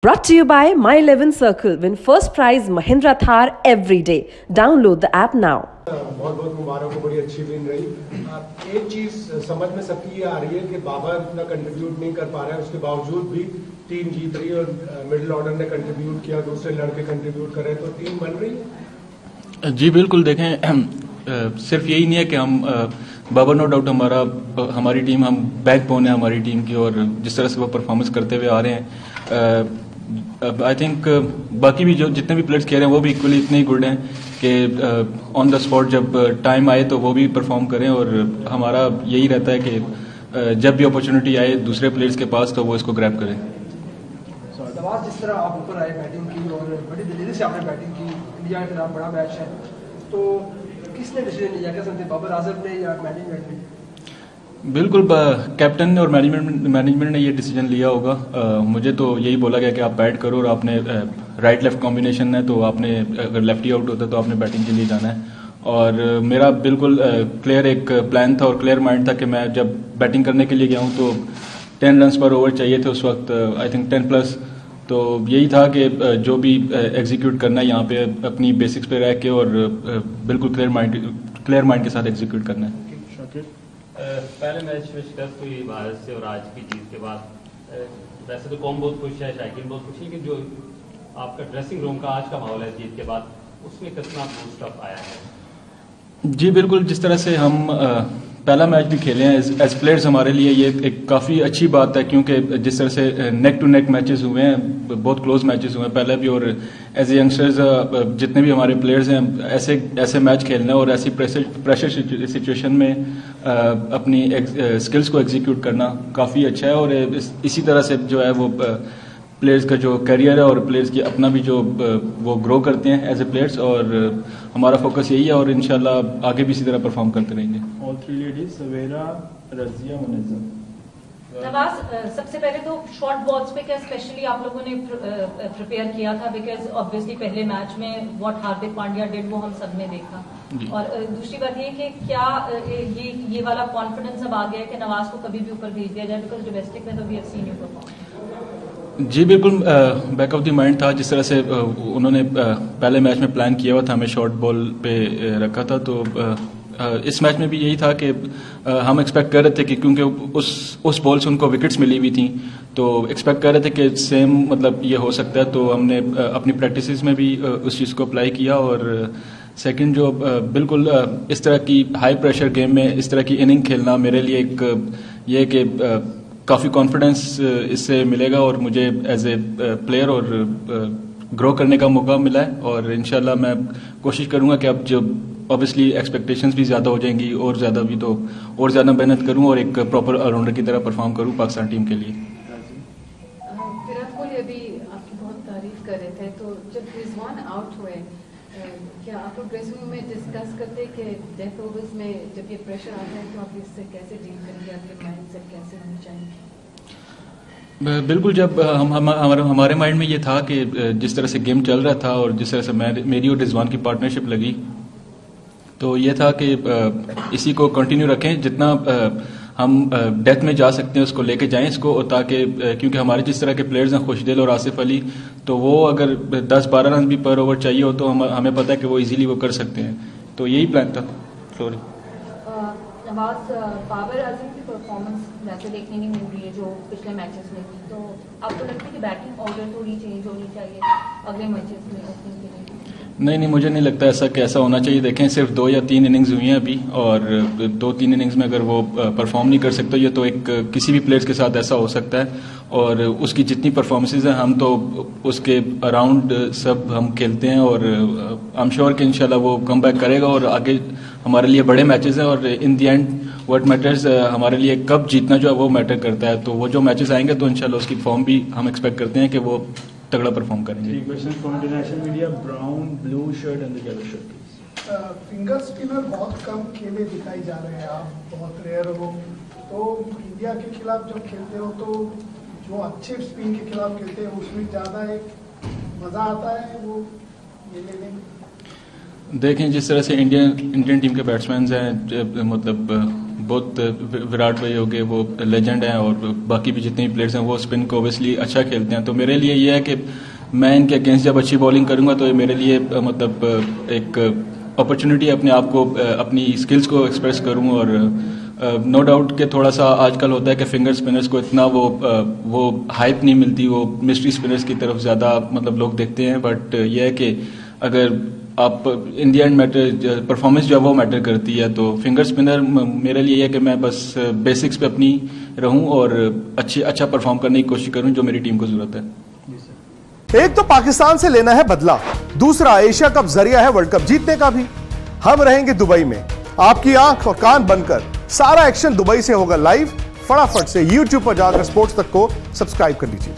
Brought to you by My 11 Circle. Win first prize Mahindra Thar every day. Download the app now. बहुत बहुत मुबारक हो, बड़ी अच्छी win रही। एक चीज समझ में सबकी ये आ रही है कि बाबर इतना कंट्रीब्यूट नहीं कर पा रहा है, उसके बावजूद भी टीम जीत रही है और मिडिल ऑर्डर ने कंट्रीब्यूट किया, दूसरे लड़के कंट्रीब्यूट कर रहे हैं, तो टीम बन रही है। जी बिल्कुल, देखें सिर्फ यही नहीं है कि हम बाबर नो डाउट हमारी टीम, हम बैकबोन है हमारी टीम की, और जिस तरह से वो परफॉर्मेंस करते हुए आ रहे हैं, आई थिंक बाकी भी जो जितने भी प्लेयर्स खेल रहे हैं वो भी इक्वली इतने ही गुड हैं कि ऑन द स्पॉट जब टाइम आए तो वो भी परफॉर्म करें। और हमारा यही रहता है कि जब भी अपॉर्चुनिटी आए दूसरे प्लेयर्स के पास तो वो इसको ग्रैब करें। नवाज, जिस तरह आप ऊपर आए बैटिंग की और बड़ी दिलेरी से आपने बैटिंग की, इंडिया के खिलाफ बड़ा मैच है, तो किसने डिसीजन लिया, क्या समझते, बाबर आजम ने या मैनेजमेंट ने? बिल्कुल, कैप्टन ने और मैनेजमेंट ने ये डिसीजन लिया होगा। मुझे तो यही बोला गया कि आप बैट करो और आपने राइट लेफ्ट कॉम्बिनेशन है तो आपने अगर लेफ्टी आउट होता तो आपने बैटिंग के लिए जाना है। और मेरा बिल्कुल क्लियर एक प्लान था और क्लियर माइंड था कि मैं जब बैटिंग करने के लिए गया हूँ तो 10 रन पर ओवर चाहिए थे उस वक्त, आई थिंक 10+। तो यही था कि जो भी एग्जीक्यूट करना है यहाँ पे अपनी बेसिक्स पे रह के और बिल्कुल क्लियर माइंड के साथ एग्जीक्यूट करना है। पहले मैच में शिकस्त हुई भारत से और आज की जीत के बाद वैसे तो कौन बहुत खुश है, शायकीन बहुत खुश है, लेकिन जो आपका ड्रेसिंग रूम का आज का माहौल है जीत के बाद, उसमें कितना बूस्ट अप आया है? जी बिल्कुल, जिस तरह से हम पहला मैच भी खेले हैं एज प्लेयर्स, हमारे लिए ये एक काफ़ी अच्छी बात है, क्योंकि जिस तरह से नेक टू नेक मैचेस हुए हैं, बहुत क्लोज मैचेस हुए हैं पहले भी, और एज ए यंगस्टर्स जितने भी हमारे प्लेयर्स हैं ऐसे मैच खेलना और ऐसी प्रेशर सिचुएशन में अपनी स्किल्स को एग्जीक्यूट करना काफ़ी अच्छा है। और इसी तरह से जो है वो प्लेयर्स का जो करियर है और प्लेयर्स की अपना भी जो वो ग्रो करते हैं एज ए प्लेयर्स, और हमारा फोकस यही है और इंशाल्लाह आगे भी इसी तरह परफॉर्म करते रहेंगे। ऑल 3 लेडीज, सवेरा, रजिया, मुनज़्ज़म। नवाज, सबसे पहले तो शॉर्ट बॉल्स पे क्या स्पेशली आप लोगों ने प्रिपेयर किया था? बिकॉज ऑब्वियसली पहले मैच में व्हाट हार्दिक पांड्या डिड वो हम सब ने देखा, और दूसरी बात ये कि क्या ये वाला कॉन्फिडेंस अब आ गया है कि नवाज को कभी भी ऊपर भेज दिया जाए, बिकॉज डोमेस्टिक में तो we have seen you perform? जी बिल्कुल, बैक ऑफ द माइंड था, जिस तरह से उन्होंने पहले मैच में प्लान किया हुआ था, हमें शॉर्ट बॉल पे रखा था, तो इस मैच में भी यही था कि हम एक्सपेक्ट कर रहे थे कि क्योंकि उस बॉल से उनको विकेट्स मिली हुई थी, तो एक्सपेक्ट कर रहे थे कि सेम मतलब ये हो सकता है, तो हमने अपनी प्रैक्टिसेस में भी उस चीज़ को अप्लाई किया। और सेकंड जो बिल्कुल इस तरह की हाई प्रेशर गेम में इस तरह की इनिंग खेलना मेरे लिए एक ये कि काफ़ी कॉन्फिडेंस इससे मिलेगा और मुझे एज ए प्लेयर और ग्रो करने का मौका मिला है। और इंशाल्लाह मैं कोशिश करूंगा कि अब जो ऑब्वियसली एक्सपेक्टेशंस भी ज़्यादा हो जाएंगी और ज़्यादा भी, तो और ज़्यादा मेहनत करूं और एक प्रॉपर ऑलराउंडर की तरह परफॉर्म करूं पाकिस्तान टीम के लिए। विराट कोहली अभी आपकी बहुत तारीफ कर रहे थे, तो जब रिजवान आउट हुए, क्या आप लोग ड्रेसिंग रूम में डिस्कस करते कि डेथ ओवर्स में जब ये प्रेशर आता है तो आप इससे कैसे डील करेंगे, आपके माइंड सेट कैसे होनी चाहिए? बिल्कुल, जब हमारे माइंड में ये था कि जिस तरह से गेम चल रहा था और जिस तरह से मेरी और रिजवान की पार्टनरशिप लगी, तो ये था कि इसी को कंटिन्यू रखें, जितना हम डेथ में जा सकते हैं उसको लेके जाएं इसको, ताकि क्योंकि हमारे जिस तरह के प्लेयर्स हैं खुशदिल और आसिफ अली, तो वो अगर 10-12 रन भी पर ओवर चाहिए हो तो हमें पता है कि वो इजीली वो कर सकते हैं, तो यही प्लान था। सॉरी नवाज, बाबर आजम की परफॉर्मेंस वैसे देखने नहीं मिल रही है जो पिछले मैचेस में थी, तो आपको लगता है कि बैटिंग ऑर्डर थोड़ी चेंज होनी चाहिए अगले मैचेस में ओपनिंग के लिए? नहीं, मुझे नहीं लगता ऐसा कि ऐसा होना चाहिए। देखें, सिर्फ 2 या 3 इनिंग्स हुई हैं अभी, और 2-3 इनिंग्स में अगर वो परफॉर्म नहीं कर सकते, ये तो एक किसी भी प्लेयर्स के साथ ऐसा हो सकता है, और उसकी जितनी परफॉर्मेंसेज हैं हम तो उसके अराउंड सब हम खेलते हैं, और आई एम श्योर कि इंशाल्लाह वो कम बैक करेगा और आगे हमारे लिए बड़े मैचेस हैं, और in the end what matters हमारे लिए कब जीतना जो है वो मैटर करता है। तो वो जो मैचेस आएंगे तो इंशाल्लाह उसकी फॉर्म भी हम एक्सपेक्ट करते हैं कि वो तगड़ा परफॉर्म करेंगे। Question from international media, brown blue shirt and the yellow shirt. Finger spinner बहुत कम खेले दिखाई जा रहे हैं, आप बहुत रेयर हो, तो इंडिया के खिलाफ जब खेलते हो तो जो अच्छे स्पिन के खिलाफ खेलते हैं उसमें ज़्यादा एक मज़ा आता है वो ये लेने में? देखें, जिस तरह से इंडियन टीम के बैट्समैन हैं, मतलब बहुत विराट भाई हो गए, वो लेजेंड हैं, और बाकी भी जितने भी प्लेयर्स हैं वो स्पिन को ओबियसली अच्छा खेलते हैं. तो मेरे लिए ये है कि मैं इनके अगेंस्ट जब अच्छी बॉलिंग करूंगा तो ये मेरे लिए मतलब एक अपॉर्चुनिटी अपने आप को, अपनी स्किल्स को एक्सप्रेस करूं. और नो डाउट कि थोड़ा सा आजकल होता है कि फिंगर स्पिनर्स को इतना वो हाइप नहीं मिलती, वो मिस्ट्री स्पिनर्स की तरफ ज़्यादा मतलब लोग देखते हैं. बट ये है कि अगर आप इन दी एंड मैटर परफॉर्मेंस जो है वो मैटर करती है. तो फिंगर स्पिनर मेरे लिए है कि मैं बस बेसिक्स पे अपनी रहूं और अच्छा परफॉर्म करने की कोशिश करूं जो मेरी टीम को जरूरत है. एक तो पाकिस्तान से लेना है बदला, दूसरा एशिया कप जरिया है वर्ल्ड कप जीतने का भी. हम रहेंगे दुबई में, आपकी आंख और कान बनकर सारा एक्शन दुबई से होगा लाइव. फटाफट से YouTube पर जाकर स्पोर्ट्स तक को सब्सक्राइब कर लीजिए.